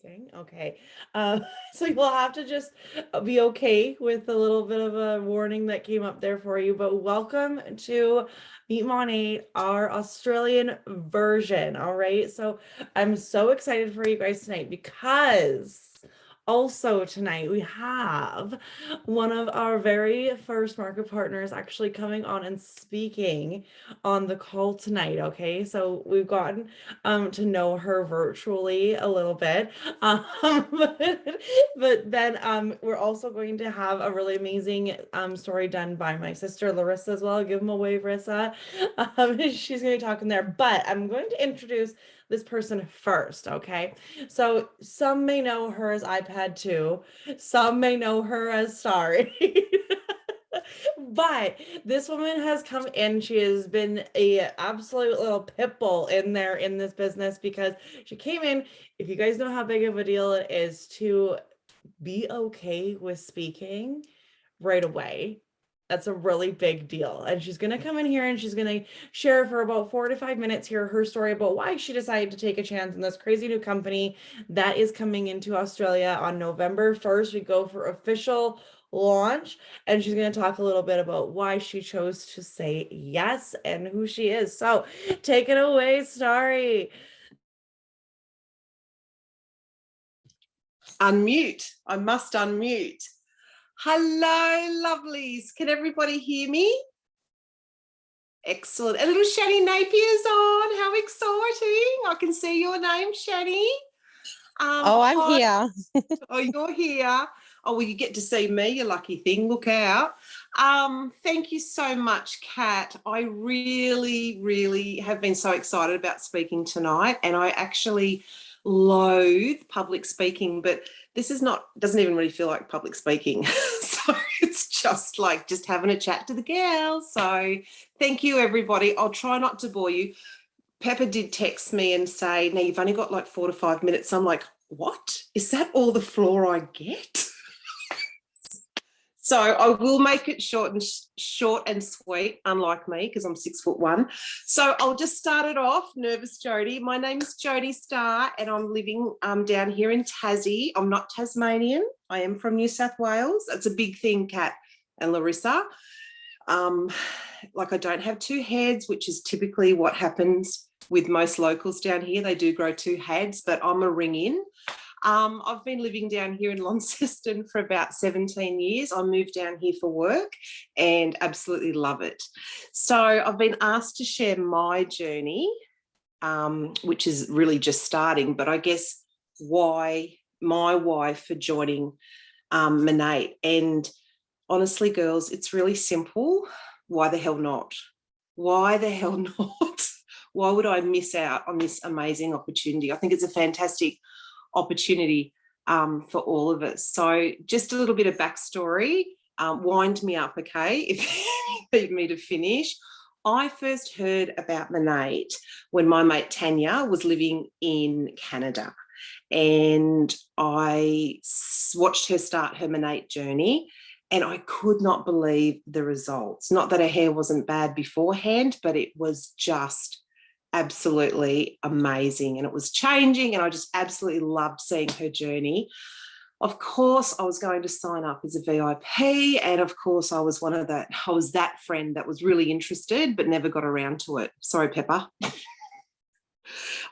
Amazing. Okay. So you'll have to just be okay with a little bit of a warning that came up there for you. But welcome to Meet Monat, our Australian version. All right. So I'm so excited for you guys tonight because also tonight we have one of our very first market partners actually coming on and speaking on the call tonight. Okay. So we've gotten to know her virtually a little bit. But then we're also going to have a really amazing story done by my sister Larissa as well. Give them away, Larissa. She's going to be talking there, but I'm going to introduce this person first, okay? So some may know her as iPad 2, some may know her as Starry. But this woman has come in. She has been a absolute little pit bull in there in this business because she came in. If you guys know how big of a deal it is to be okay with speaking right away, that's a really big deal. And she's going to come in here and she's going to share for about 4 to 5 minutes here her story about why she decided to take a chance in this crazy new company that is coming into Australia on November 1st. We go for official launch, and she's going to talk a little bit about why she chose to say yes and who she is. So take it away, Starry. Unmute. I must unmute. Hello, lovelies. Can everybody hear me? Excellent. A little Shani Napier's on. How exciting. I can see your name, Shani. I'm here. Oh, you're here. Oh, well, you get to see me, you lucky thing. Look out. Thank you so much, Kat. I really, really have been so excited about speaking tonight, and I actually loathe public speaking, but this is doesn't even really feel like public speaking. So it's just like just having a chat to the girls. So thank you, everybody. I'll try not to bore you. Pepper did text me and say, now you've only got like 4 to 5 minutes. I'm like, what? Is that all the floor I get? So I will make it short and sweet, unlike me, because I'm 6'1". So I'll just start it off. Nervous Jody. My name is Jody Starr, and I'm living down here in Tassie. I'm not Tasmanian. I am from New South Wales. That's a big thing, Kat and Larissa. Like I don't have two heads, which is typically what happens with most locals down here. They do grow two heads, but I'm a ring in. I've been living down here in Launceston for about 17 years. I moved down here for work and absolutely love it. So I've been asked to share my journey, which is really just starting, but I guess why for joining Monat. And honestly, girls, it's really simple. Why the hell not? Why the hell not? Why would I miss out on this amazing opportunity? I think it's a fantastic opportunity for all of us. So just a little bit of backstory, wind me up, okay, if you need me to finish. I first heard about Monat when my mate Tanya was living in Canada, and I watched her start her Monat journey, and I could not believe the results. Not that her hair wasn't bad beforehand, but it was just absolutely amazing, and it was changing, and I just absolutely loved seeing her journey. Of course, I was going to sign up as a VIP, and of course I was that friend that was really interested but never got around to it. Sorry, Pepper.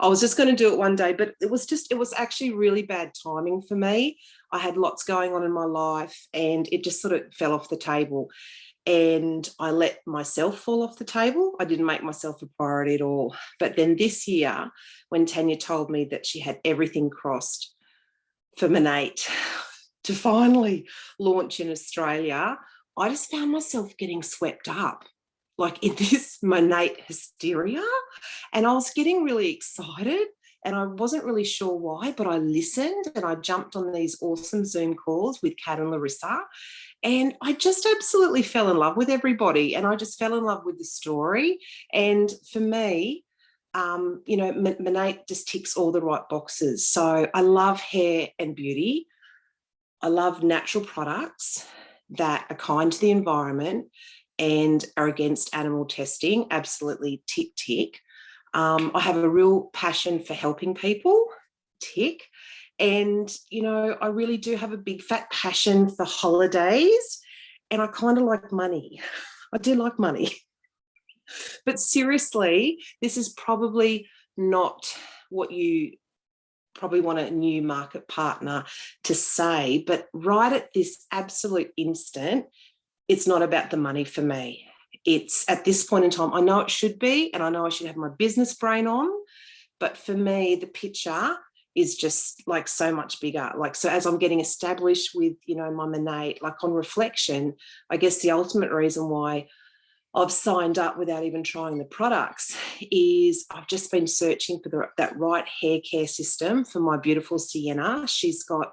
I was just going to do it one day, but it was actually really bad timing for me. I had lots going on in my life, and it just sort of fell off the table. And I let myself fall off the table. I didn't make myself a priority at all. But then this year, when Tanya told me that she had everything crossed for Monat to finally launch in Australia, I just found myself getting swept up, like in this Monat hysteria. And I was getting really excited, and I wasn't really sure why, but I listened, and I jumped on these awesome Zoom calls with Kat and Larissa. And I just absolutely fell in love with everybody, and I just fell in love with the story. And for me, Monat just ticks all the right boxes. So I love hair and beauty. I love natural products that are kind to the environment and are against animal testing. Absolutely tick, tick. I have a real passion for helping people, tick. And, you know, I really do have a big fat passion for holidays, and I kind of like money. I do like money. But seriously, this is probably not what you probably want a new market partner to say, but right at this absolute instant, it's not about the money for me. It's at this point in time, I know it should be, and I know I should have my business brain on, but for me, the picture is just like so much bigger. Like, so as I'm getting established with, you know, my Monat, like on reflection, I guess the ultimate reason why I've signed up without even trying the products is I've just been searching for that right hair care system for my beautiful Sienna. She's got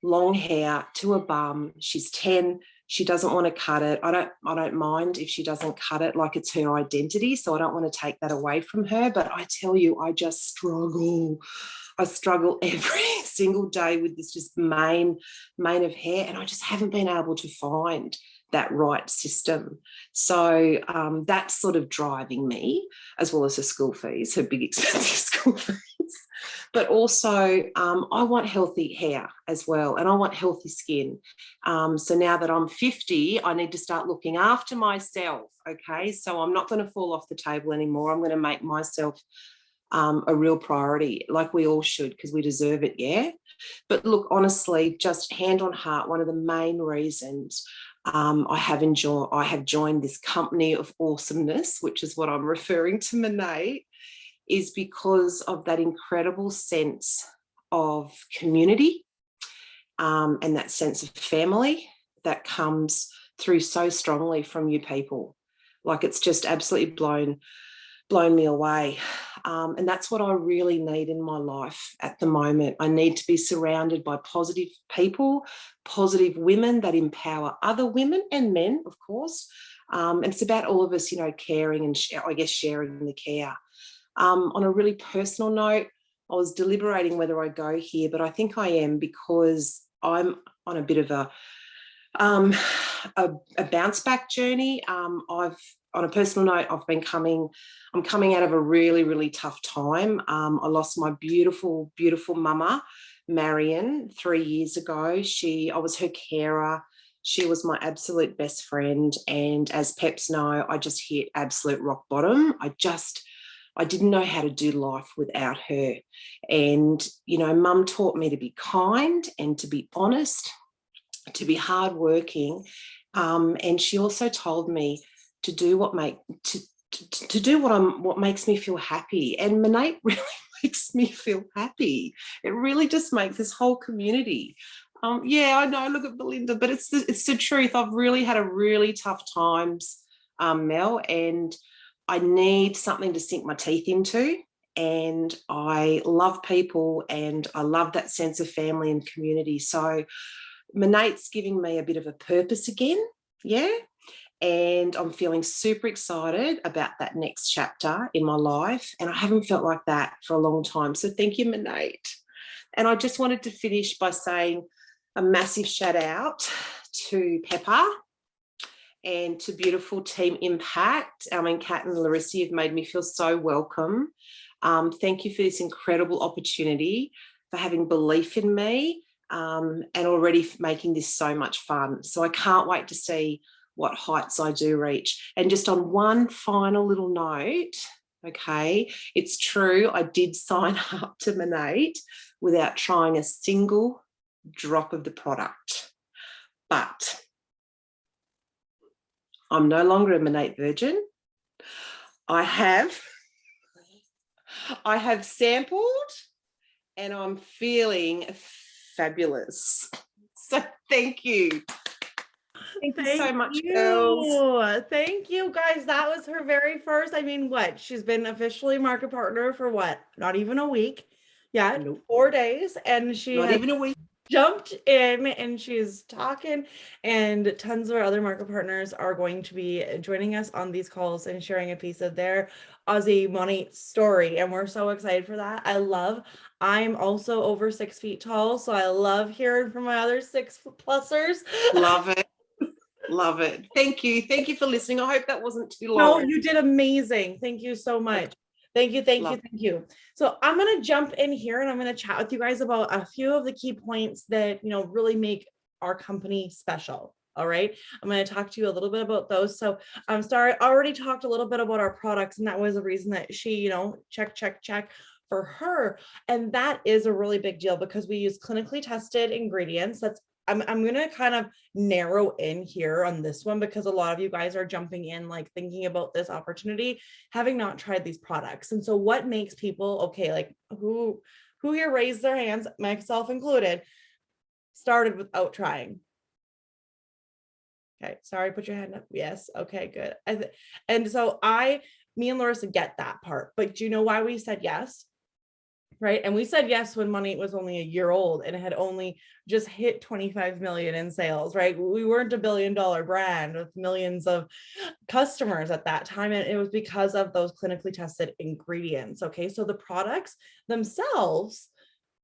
long hair to a bum. She's 10. She doesn't want to cut it. I don't mind if she doesn't cut it, like it's her identity. So I don't want to take that away from her. But I tell you, I just struggle. I struggle every single day with this just mane of hair, and I just haven't been able to find that right system. So that's sort of driving me, as well as her school fees, her big expensive school fees. But also I want healthy hair as well, and I want healthy skin. So now that I'm 50, I need to start looking after myself, okay? So I'm not going to fall off the table anymore. I'm going to make myself a real priority, like we all should, because we deserve it, yeah? But look, honestly, just hand on heart, one of the main reasons I have joined this company of awesomeness, which is what I'm referring to Monat, is because of that incredible sense of community and that sense of family that comes through so strongly from you people. Like, it's just absolutely blown me away. And that's what I really need in my life at the moment. I need to be surrounded by positive people, positive women that empower other women and men, of course. And it's about all of us, you know, caring and I guess sharing the care. On a really personal note, I was deliberating whether I go here, but I think I am, because I'm on a bit of a bounce back journey. On a personal note, I'm coming out of a really, really tough time. I lost my beautiful, beautiful mama, Marion, 3 years ago. I was her carer. She was my absolute best friend. And as peps know, I just hit absolute rock bottom. I didn't know how to do life without her. And, you know, mum taught me to be kind and to be honest, to be hardworking. And she also told me to do what makes me feel happy. And Monat really makes me feel happy. It really just makes this whole community. Yeah, I know, look at Belinda, but it's the truth. I've really had a really tough times, Mel, and I need something to sink my teeth into. And I love people, and I love that sense of family and community. So Monat's giving me a bit of a purpose again, yeah? And I'm feeling super excited about that next chapter in my life. And I haven't felt like that for a long time. So thank you, Monat. And I just wanted to finish by saying a massive shout out to Pepper and to beautiful Team Impact. I mean, Kat and Larissa have made me feel so welcome. Thank you for this incredible opportunity, for having belief in me, and already making this so much fun. So I can't wait to see what heights I do reach. And just on one final little note, okay, it's true, I did sign up to Monat without trying a single drop of the product. But I'm no longer a Monat virgin. I have sampled, and I'm feeling fabulous. So thank you. Thank you so much, girls. Thank you, guys. That was her very first. I mean, what? She's been officially market partner for what? Not even a week. Yeah, Nope. 4 days. And she Not even a week. Jumped in, and she's talking, and tons of our other market partners are going to be joining us on these calls and sharing a piece of their Aussie money story, and we're so excited for that. I'm also over 6 feet tall, so I love hearing from my other 6+ers. Love it. Love it. Thank you for listening. I hope that wasn't too long. No, you did amazing. Thank you so much. Thank you, thank you, Love. thank you. So I'm going to jump in here and I'm going to chat with you guys about a few of the key points that, really make our company special. All right. I'm going to talk to you a little bit about those. So I'm sorry, I already talked a little bit about our products, and that was the reason that she, check for her. And that is a really big deal because we use clinically tested ingredients. I'm going to kind of narrow in here on this one because a lot of you guys are jumping in, like thinking about this opportunity, having not tried these products. And so what makes people, okay, like who here raised their hands, myself included, started without trying? Okay, sorry, put your hand up. Yes, okay, good. And so me and Larissa get that part, but do you know why we said yes? Right. And we said yes when Monat was only a year old and it had only just hit 25 million in sales, right? We weren't $1 billion brand with millions of customers at that time. And it was because of those clinically tested ingredients. Okay. So the products themselves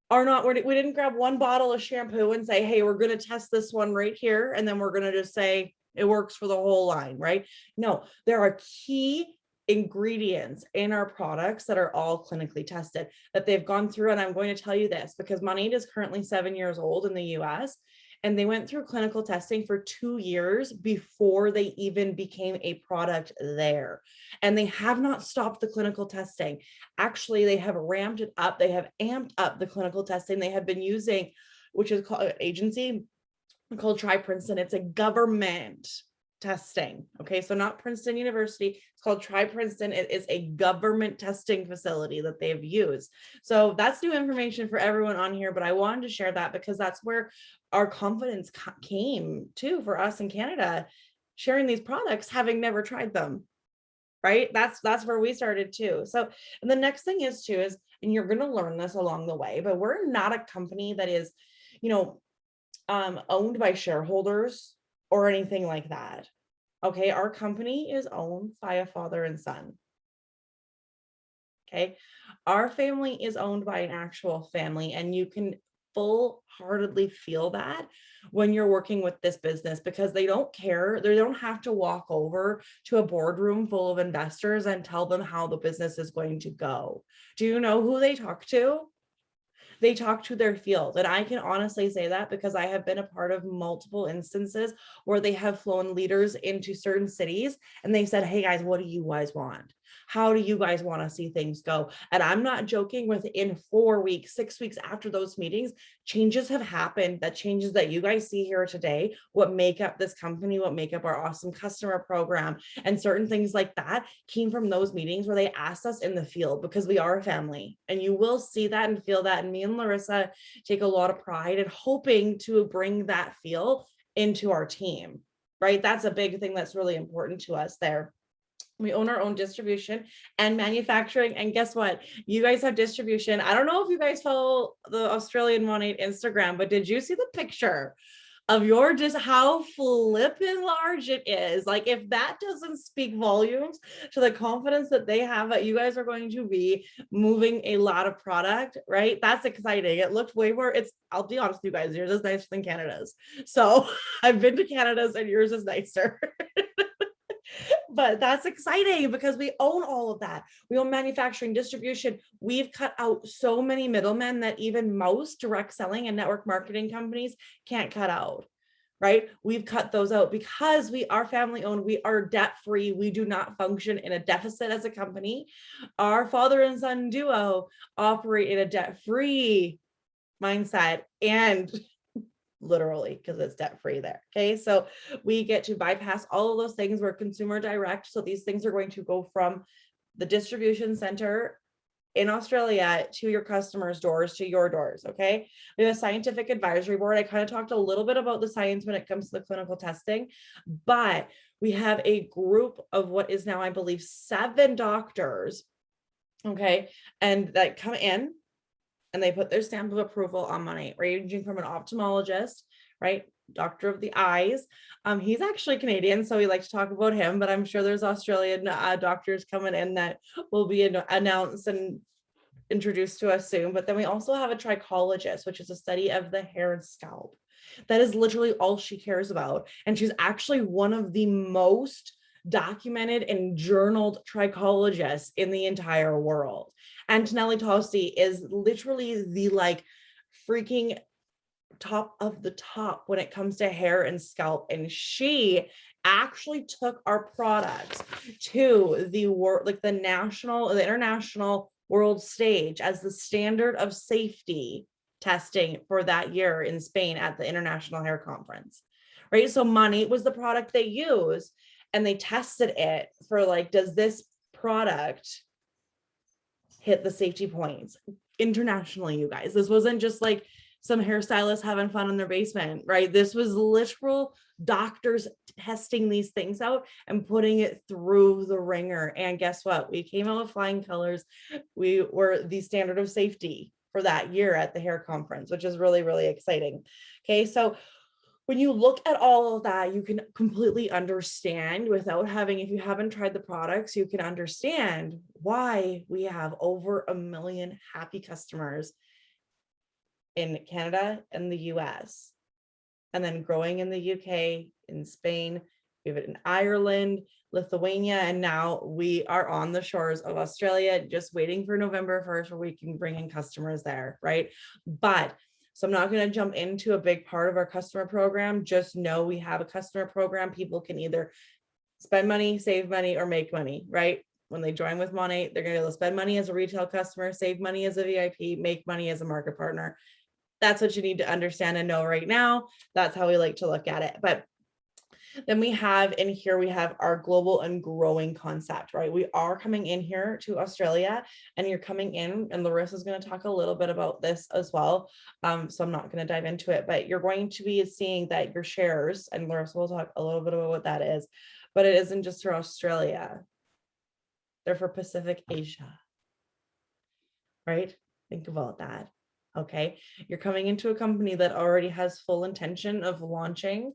are not, we didn't grab one bottle of shampoo and say, hey, we're going to test this one right here. And then we're going to just say it works for the whole line, right? No, there are key ingredients in our products that are all clinically tested that they've gone through. And I'm going to tell you this because Monat is currently 7 years old in the US, and they went through clinical testing for 2 years before they even became a product there. And they have not stopped the clinical testing. Actually, they have ramped it up. They have amped up the clinical testing they have been using, which is called an agency called Try Princeton. It's a government testing. Okay, so not Princeton University. It's called Try Princeton. It is a government testing facility that they've used. So that's new information for everyone on here, but I wanted to share that because that's where our confidence came to for us in Canada, sharing these products, having never tried them. Right? That's where we started too. So, and the next thing is too is, and you're going to learn this along the way, but we're not a company that is, owned by shareholders or anything like that. Okay, our company is owned by a father and son. Okay, our family is owned by an actual family, and you can full-heartedly feel that when you're working with this business because they don't care. They don't have to walk over to a boardroom full of investors and tell them how the business is going to go. Do you know who they talk to? They talk to their field. And I can honestly say that because I have been a part of multiple instances where they have flown leaders into certain cities and they said, hey guys, what do you guys want? How do you guys want to see things go? And I'm not joking, within 4 weeks, 6 weeks after those meetings, changes have happened. That changes that you guys see here today, what make up this company, what make up our awesome customer program, and certain things like that came from those meetings where they asked us in the field because we are a family. And you will see that and feel that. And me and Larissa take a lot of pride in hoping to bring that feel into our team, right? That's a big thing that's really important to us there. We own our own distribution and manufacturing. And guess what? You guys have distribution. I don't know if you guys follow the Australian Monat Instagram, but did you see the picture of just how flippin' large it is? Like, if that doesn't speak volumes to the confidence that they have that you guys are going to be moving a lot of product, right? That's exciting. It looked way more, I'll be honest with you guys, yours is nicer than Canada's. So I've been to Canada's and yours is nicer. But that's exciting because we own all of that. We own manufacturing, distribution. We've cut out so many middlemen that even most direct selling and network marketing companies can't cut out, right? We've cut those out because we are family owned. We are debt free. We do not function in a deficit as a company. Our father and son duo operate in a debt free mindset, and literally because it's debt free there. Okay, so we get to bypass all of those things. We're consumer direct, so these things are going to go from the distribution center in Australia to your customers' doors, to your doors. Okay, we have a scientific advisory board. I kind of talked a little bit about the science when it comes to the clinical testing, but we have a group of what is now, I believe, 7 doctors, okay, and that come in and they put their stamp of approval on Monat, ranging from an ophthalmologist, right, doctor of the eyes. He's actually Canadian, so we like to talk about him, but I'm sure there's Australian doctors coming in that will be announced and introduced to us soon. But then we also have a trichologist, which is a study of the hair and scalp. That is literally all she cares about. And she's actually one of the most documented and journaled trichologists in the entire world. Antonelli Tosti is literally the like freaking top of the top when it comes to hair and scalp, and she actually took our products to the world, like the international world stage as the standard of safety testing for that year in Spain at the International Hair Conference, right? So Monat was the product they used, and they tested it for like, does this product hit the safety points internationally, you guys? This wasn't just like some hairstylists having fun in their basement, right? This was literal doctors testing these things out and putting it through the ringer. And guess what? We came out with flying colors. We were the standard of safety for that year at the hair conference, which is really, really exciting. Okay, so when you look at all of that, you can completely understand without having, if you haven't tried the products, you can understand why we have over 1 million happy customers in Canada and the US, and then growing in the UK, in Spain, we have it in Ireland, Lithuania, and now we are on the shores of Australia, just waiting for November 1st where we can bring in customers there, right? But so I'm not going to jump into a big part of our customer program. Just know we have a customer program. People can either spend money, save money, or make money, right? When they join with Monat, they're going to be able to spend money as a retail customer, save money as a VIP, make money as a market partner. That's what you need to understand and know right now. That's how we like to look at it. But then we have in here, we have our global and growing concept, right? We are coming in here to Australia, and you're coming in, and Larissa is going to talk a little bit about this as well. So I'm not going to dive into it, but you're going to be seeing that your shares, and Larissa will talk a little bit about what that is, but it isn't just for Australia. They're for Pacific Asia, right? Think about that. Okay, you're coming into a company that already has full intention of launching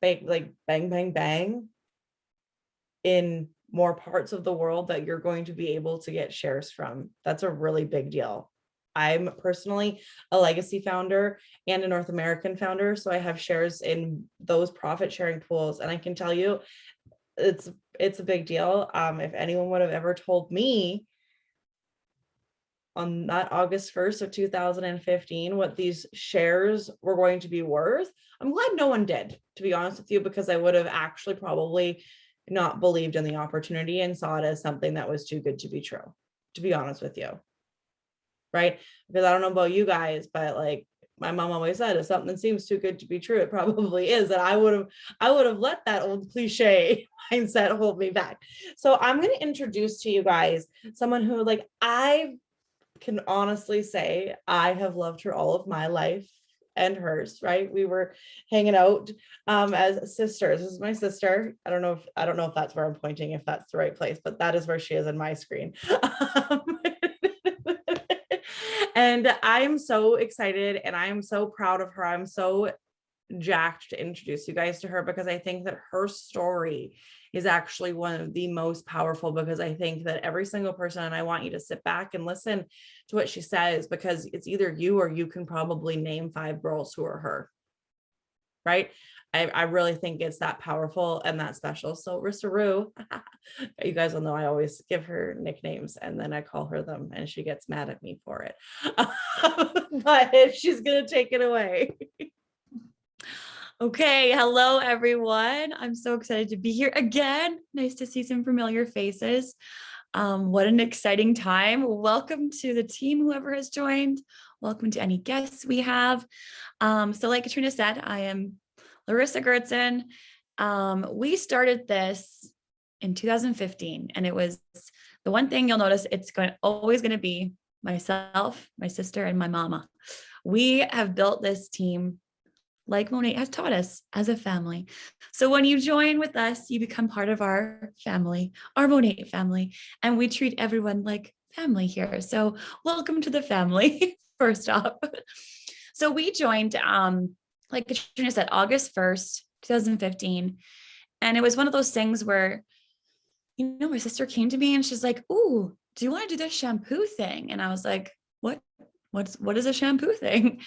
like bang, bang, bang in more parts of the world that you're going to be able to get shares from. That's a really big deal. I'm personally a legacy founder and a North American founder, so I have shares in those profit sharing pools, and I can tell you it's a big deal. If anyone would have ever told me on that August 1st of 2015 what these shares were going to be worth, I'm glad no one did, to be honest with you, because I would have actually probably not believed in the opportunity and saw it as something that was too good to be true, to be honest with you, right? Because I don't know about you guys, but like my mom always said, if something seems too good to be true, it probably is. And I would have let that old cliche mindset hold me back. So I'm going to introduce to you guys someone who, like, I can honestly say I have loved her all of my life and hers, right? We were hanging out as sisters. This is my sister. I don't know if that's where I'm pointing, if that's the right place, but that is where she is in my screen. And I'm so excited and I'm so proud of her. I'm so jacked to introduce you guys to her, because I think that her story is actually one of the most powerful, because I think that every single person, and I want you to sit back and listen to what she says, because it's either you or you can probably name 5 girls who are her, right? I really think it's that powerful and that special. So Risaroo, you guys will know I always give her nicknames and then I call her them and she gets mad at me for it. But she's going to take it away. Okay, hello everyone. I'm so excited to be here again. Nice to see some familiar faces. What an exciting time. Welcome to the team, whoever has joined. Welcome to any guests we have. So like Katrina said, I am Larissa Gertzen. We started this in 2015, and it was the one thing you'll notice, it's always going to be myself, my sister, and my mama. We have built this team like Monat has taught us, as a family. So when you join with us, you become part of our family, our Monat family, and we treat everyone like family here. So welcome to the family, first off. So we joined, like Katrina said, August 1st, 2015. And it was one of those things where, my sister came to me and she's like, "Ooh, do you want to do this shampoo thing?" And I was like, what is a shampoo thing?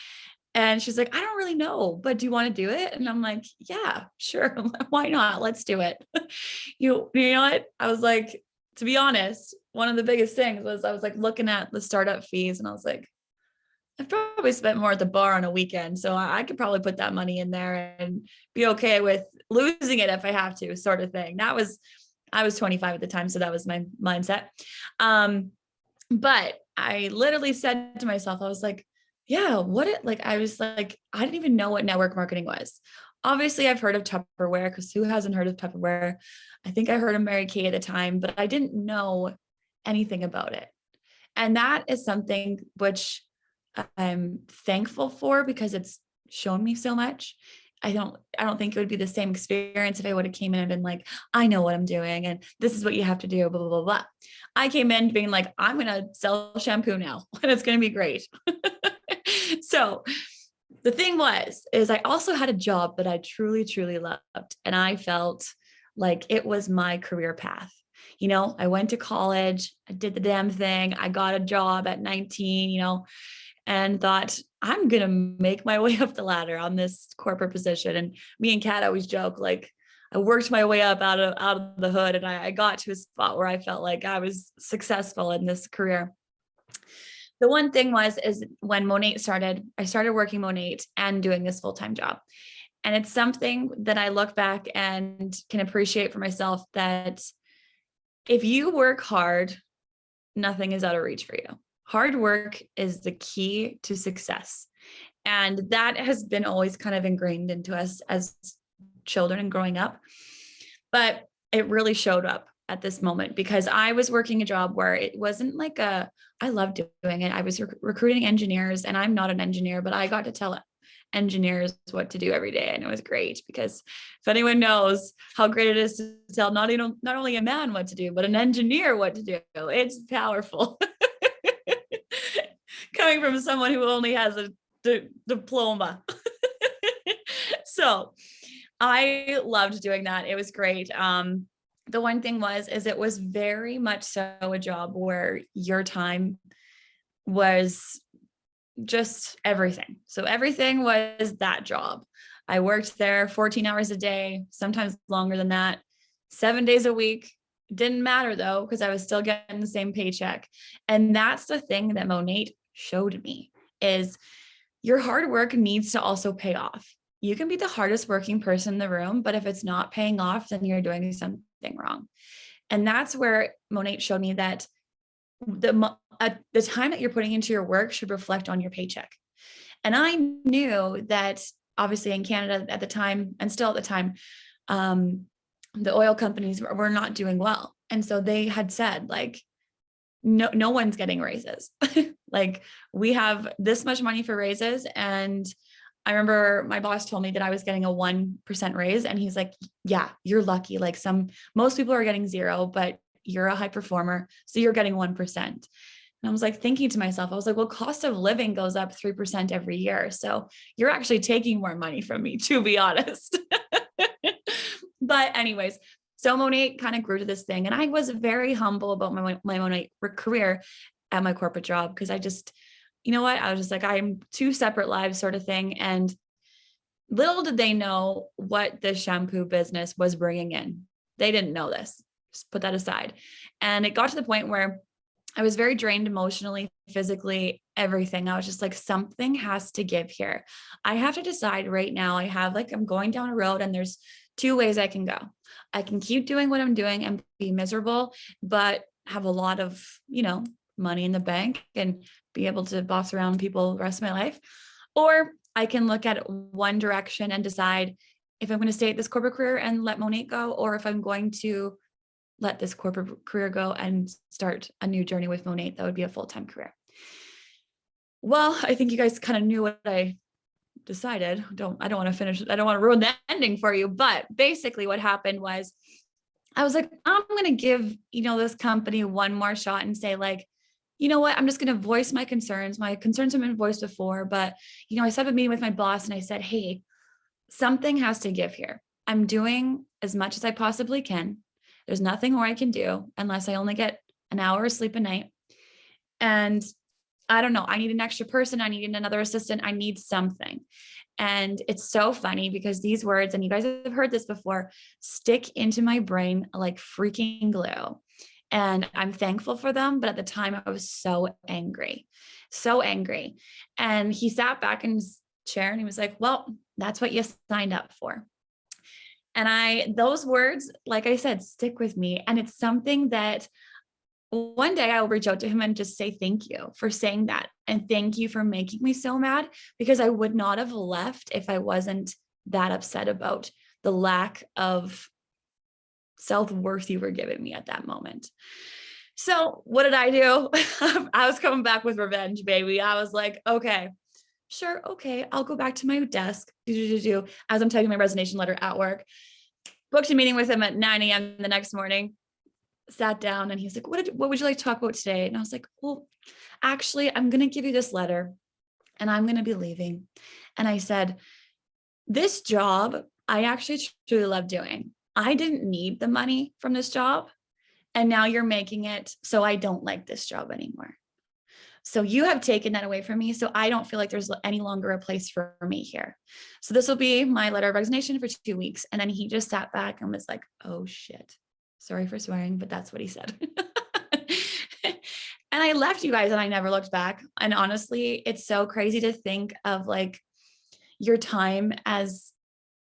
And she's like, I don't really know, but do you want to do it? And I'm like, yeah, sure. Why not? Let's do it. You know what? I was like, to be honest, one of the biggest things was I was like looking at the startup fees and I was like, I've probably spent more at the bar on a weekend. So I could probably put that money in there and be okay with losing it if I have to, sort of thing. I was 25 at the time. So that was my mindset. But I literally said to myself, I was like, yeah, I was like, I didn't even know what network marketing was. Obviously, I've heard of Tupperware, because who hasn't heard of Tupperware? I think I heard of Mary Kay at the time, but I didn't know anything about it. And that is something which I'm thankful for, because it's shown me so much. I don't think it would be the same experience if I would have came in and been like, I know what I'm doing and this is what you have to do, blah, blah, blah, blah. I came in being like, I'm going to sell shampoo now and it's going to be great. So the thing is I also had a job that I truly, truly loved. And I felt like it was my career path. You know, I went to college, I did the damn thing. I got a job at 19, you know, and thought, I'm going to make my way up the ladder on this corporate position. And me and Kat always joke, like, I worked my way up out of the hood, and I got to a spot where I felt like I was successful in this career. The one thing is when Monat started, I started working Monat and doing this full-time job. And it's something that I look back and can appreciate for myself, that if you work hard, nothing is out of reach for you. Hard work is the key to success. And that has been always kind of ingrained into us as children and growing up. But it really showed up at this moment, because I was working a job where it wasn't like I loved doing it. I was recruiting engineers, and I'm not an engineer, but I got to tell engineers what to do every day. And it was great, because if anyone knows how great it is to tell not only a man what to do, but an engineer what to do, it's powerful. Coming from someone who only has a diploma. So I loved doing that. It was great. The one thing is it was very much so a job where your time was just everything. So everything was that job. I worked there 14 hours a day, sometimes longer than that, 7 days a week. Didn't matter though, because I was still getting the same paycheck. And that's the thing that Monat showed me, is your hard work needs to also pay off. You can be the hardest working person in the room, but if it's not paying off, then you're doing something wrong. And that's where Monat showed me that the time that you're putting into your work should reflect on your paycheck. And I knew that obviously in Canada at the time, and still at the time, the oil companies were not doing well. And so they had said, like, no one's getting raises. Like, we have this much money for raises. And I remember my boss told me that I was getting a 1% raise. And he's like, yeah, you're lucky. Like most people are getting 0, but you're a high performer, so you're getting 1%. And I was like thinking to myself, I was like, well, cost of living goes up 3% every year. So you're actually taking more money from me, to be honest. But anyways, so Monat kind of grew to this thing. And I was very humble about my Monat career at my corporate job, because I just, you know what? I was just like, I'm 2 separate lives sort of thing. And little did they know what the shampoo business was bringing in. They didn't know this. Just put that aside. And it got to the point where I was very drained emotionally, physically, everything. I was just like, something has to give here. I have to decide right now. I'm going down a road, and there's 2 ways I can go. I can keep doing what I'm doing and be miserable, but have a lot of, money in the bank and be able to boss around people the rest of my life. Or I can look at one direction and decide if I'm going to stay at this corporate career and let Monat go, or if I'm going to let this corporate career go and start a new journey with Monat. That would be a full-time career. Well, I think you guys kind of knew what I decided. I don't want to ruin the ending for you, but basically what happened was I was like, I'm going to give, this company one more shot and say, like, you know what, I'm just going to voice my concerns. My concerns have been voiced before, but, I set up a meeting with my boss and I said, hey, something has to give here. I'm doing as much as I possibly can. There's nothing more I can do unless I only get an hour of sleep a night. And I don't know, I need an extra person. I need another assistant. I need something. And it's so funny because these words, and you guys have heard this before, stick into my brain like freaking glue. And I'm thankful for them. But at the time I was so angry. And he sat back in his chair and he was like, well, that's what you signed up for. And those words, like I said, stick with me. And it's something that one day I'll reach out to him and just say, thank you for saying that. And thank you for making me so mad, because I would not have left if I wasn't that upset about the lack of self-worth you were giving me at that moment. So what did I do? I was coming back with revenge, baby. I was like, okay, sure. Okay. I'll go back to my desk as I'm typing my resignation letter at work. Booked a meeting with him at 9 a.m. the next morning. Sat down and he's like, what would you like to talk about today? And I was like, well, actually, I'm going to give you this letter and I'm going to be leaving. And I said, this job, I actually truly love doing. I didn't need the money from this job. And now you're making it so I don't like this job anymore. So you have taken that away from me. So I don't feel like there's any longer a place for me here. So this will be my letter of resignation for 2 weeks. And then he just sat back and was like, oh shit. Sorry for swearing, but that's what he said. And I left, you guys, and I never looked back. And honestly, it's so crazy to think of like your time as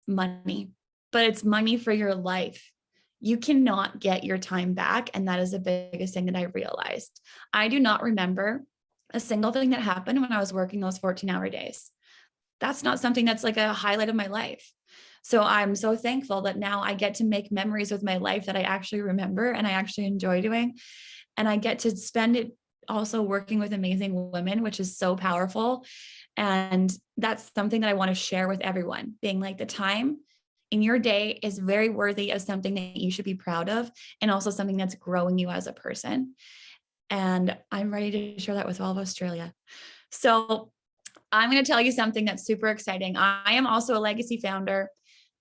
money, but it's money for your life. You cannot get your time back. And that is the biggest thing that I realized. I do not remember a single thing that happened when I was working those 14-hour days. That's not something that's like a highlight of my life. So I'm so thankful that now I get to make memories with my life that I actually remember and I actually enjoy doing. And I get to spend it also working with amazing women, which is so powerful. And that's something that I want to share with everyone, being like the time in your day is very worthy of something that you should be proud of, and also something that's growing you as a person. And I'm ready to share that with all of Australia. So I'm going to tell you something that's super exciting. I am also a legacy founder.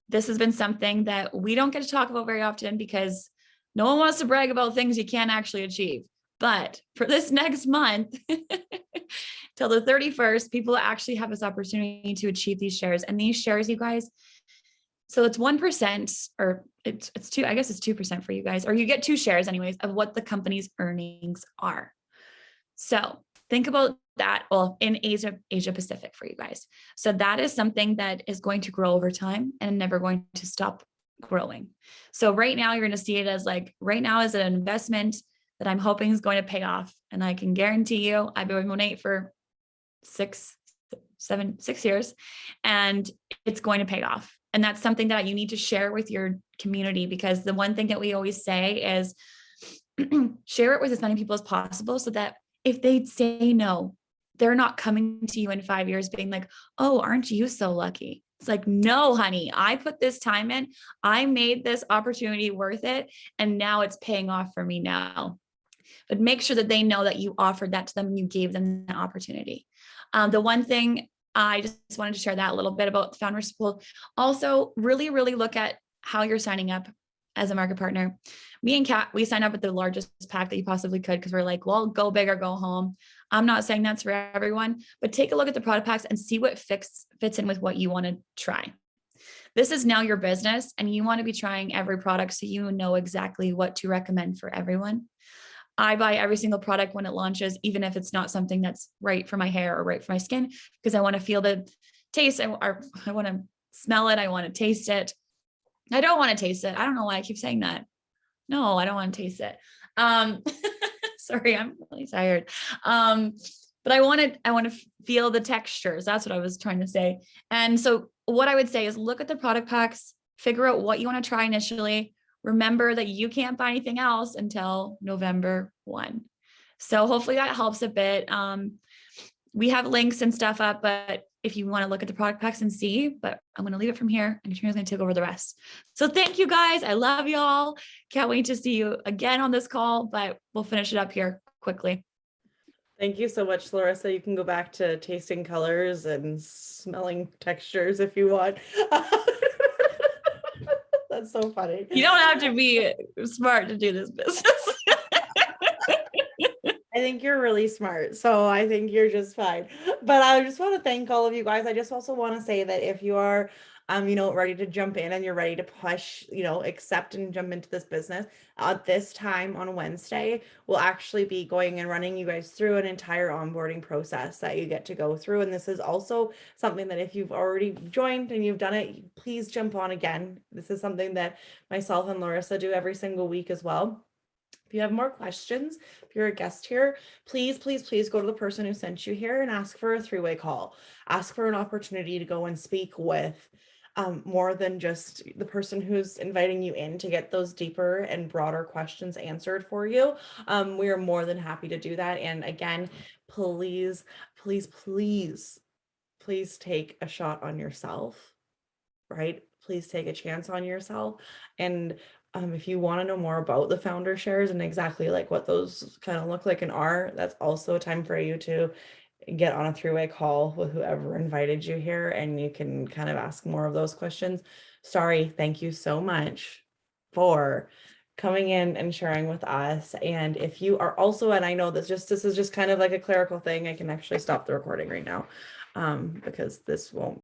This has been something that we don't get to talk about very often because no one wants to brag about things you can't actually achieve. But for this next month, till the 31st, people actually have this opportunity to achieve these shares. And these shares, you guys, so it's 1%, or it's 2, I guess it's 2% for you guys, or you get 2 shares anyways of what the company's earnings are. So think about that. Well, in Asia Pacific for you guys. So that is something that is going to grow over time and never going to stop growing. So right now you're going to see it as like, right now is an investment that I'm hoping is going to pay off. And I can guarantee you, I've been with Monat for 6 years, and it's going to pay off. And that's something that you need to share with your community, because the one thing that we always say is share it with as many people as possible, so that if they say no, they're not coming to you in 5 years being like, oh, aren't you so lucky? It's like, no, honey, I put this time in, I made this opportunity worth it, and now it's paying off for me now. But make sure that they know that you offered that to them and you gave them the opportunity. The one thing I just wanted to share that a little bit about Founder School. Also, really, really look at how you're signing up as a market partner. Me and Kat, we signed up with the largest pack that you possibly could, because we're like, well, go big or go home. I'm not saying that's for everyone, but take a look at the product packs and see what fits in with what you want to try. This is now your business, and you want to be trying every product so you know exactly what to recommend for everyone. I buy every single product when it launches, even if it's not something that's right for my hair or right for my skin, because I want to feel the taste. I want to smell it. I want to taste it. I don't want to taste it. I don't know why I keep saying that. No, I don't want to taste it. Sorry, I'm really tired. But I want to feel the textures. That's what I was trying to say. And so what I would say is look at the product packs, figure out what you want to try initially. Remember that you can't buy anything else until November 1. So hopefully that helps a bit. We have links and stuff up, but if you want to look at the product packs and see, but I'm going to leave it from here, and Katrina's going to take over the rest. So thank you guys. I love y'all. Can't wait to see you again on this call, but we'll finish it up here quickly. Thank you so much, Larissa. You can go back to tasting colors and smelling textures if you want. That's so funny. You don't have to be smart to do this business. think you're really smart. So I think you're just fine. But I just want to thank all of you guys. I just also want to say that if you are ready to jump in and you're ready to push, accept and jump into this business, at this time on Wednesday, we'll actually be going and running you guys through an entire onboarding process that you get to go through. And this is also something that if you've already joined and you've done it, please jump on again. This is something that myself and Larissa do every single week as well. If you have more questions, if you're a guest here, please, please, please go to the person who sent you here and ask for a three-way call. Ask for an opportunity to go and speak with more than just the person who's inviting you in to get those deeper and broader questions answered for you. We are more than happy to do that. And again, please, please, please, please take a shot on yourself, right? Please take a chance on yourself. And if you want to know more about the founder shares and exactly like what those kind of look like and are, that's also a time for you to get on a three-way call with whoever invited you here, and you can kind of ask more of those questions. Sorry, thank you so much for coming in and sharing with us. And if you are also, and I know this is just kind of like a clerical thing, I can actually stop the recording right now because this won't